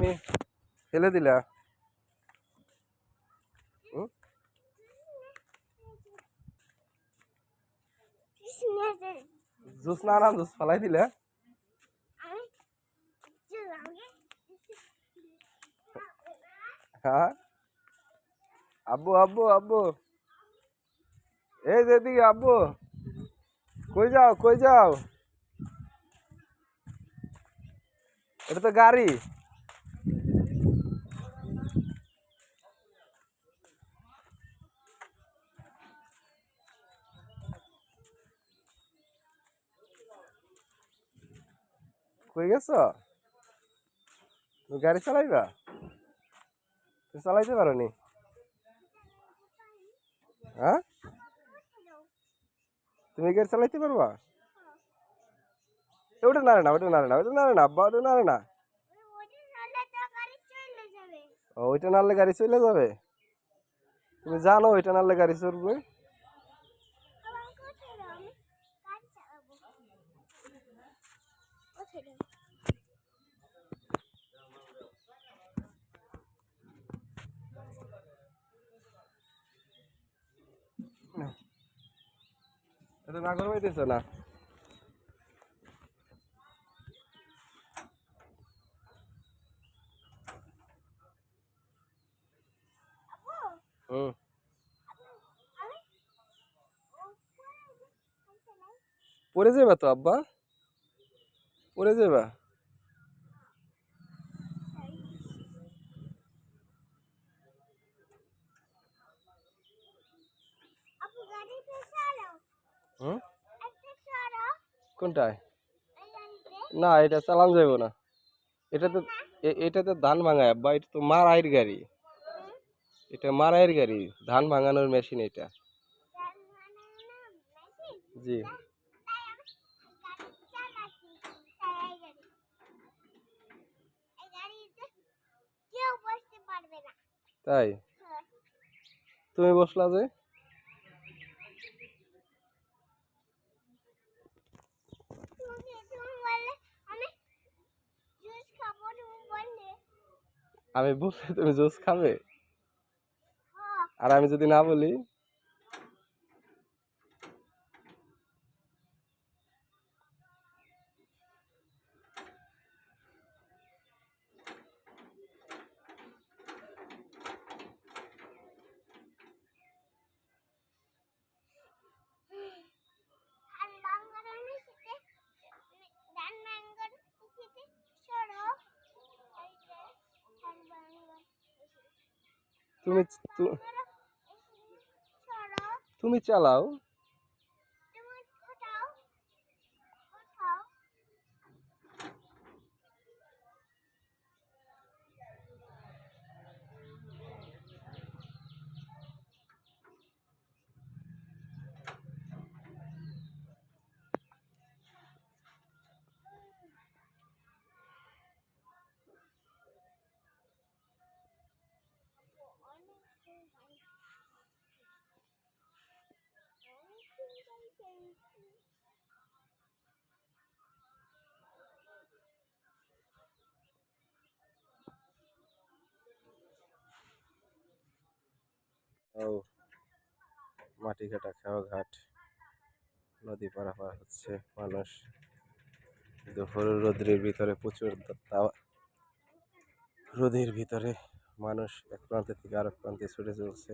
পানি ফেলে দিলা? জুস না না জুস ফেলাই দিলে? হ্যাঁ আব্বু আব্বু আব্বু এই যেদিকে আব্বু, কই যাও কই যাও? এটা তো গাড়ি। কই গেছো? তুমি গাড়ি চালাইবা? তুমি চালাইতে পারো নি? হ্যাঁ তুমি গাড়ি চালাইতে পারবা? ওটা নারে না, ওটা নারে না, ওটা নারে না আব্বা, ওটা নারে না। ওইটা নাড়লে গাড়ি চলে যাবে? তুমি জানো ওইটা নাড়লে গাড়ি চলবে? এটা না করে পাইতেছ না? হুম পড়ে যাবে তো আব্বা, পড়ে যাবে। হুম কোনটায়? না এটা চালান যাবো না। এটাতে এটাতে ধান ভাঙায় আব্বা, এটা তো মারাইয়ের গাড়ি। এটা মারাইয়ের গাড়ি, ধান ভাঙানোর মেশিন এটা। জি তাই? তুমি বসলা যে? আমি বলছি তুমি জুস খাবে, আর আমি যদি না বলি? তুমি তুমি চালাও। ও মাটি কাটা খাওয়া ঘাট, নদী পারাপার হচ্ছে মানুষ। দুপুর রোদ্রের ভিতরে প্রচুর তাওয়া, রোদের ভিতরে মানুষ এক প্রান্ত থেকে আরেক প্রান্তে ছুটে চলছে।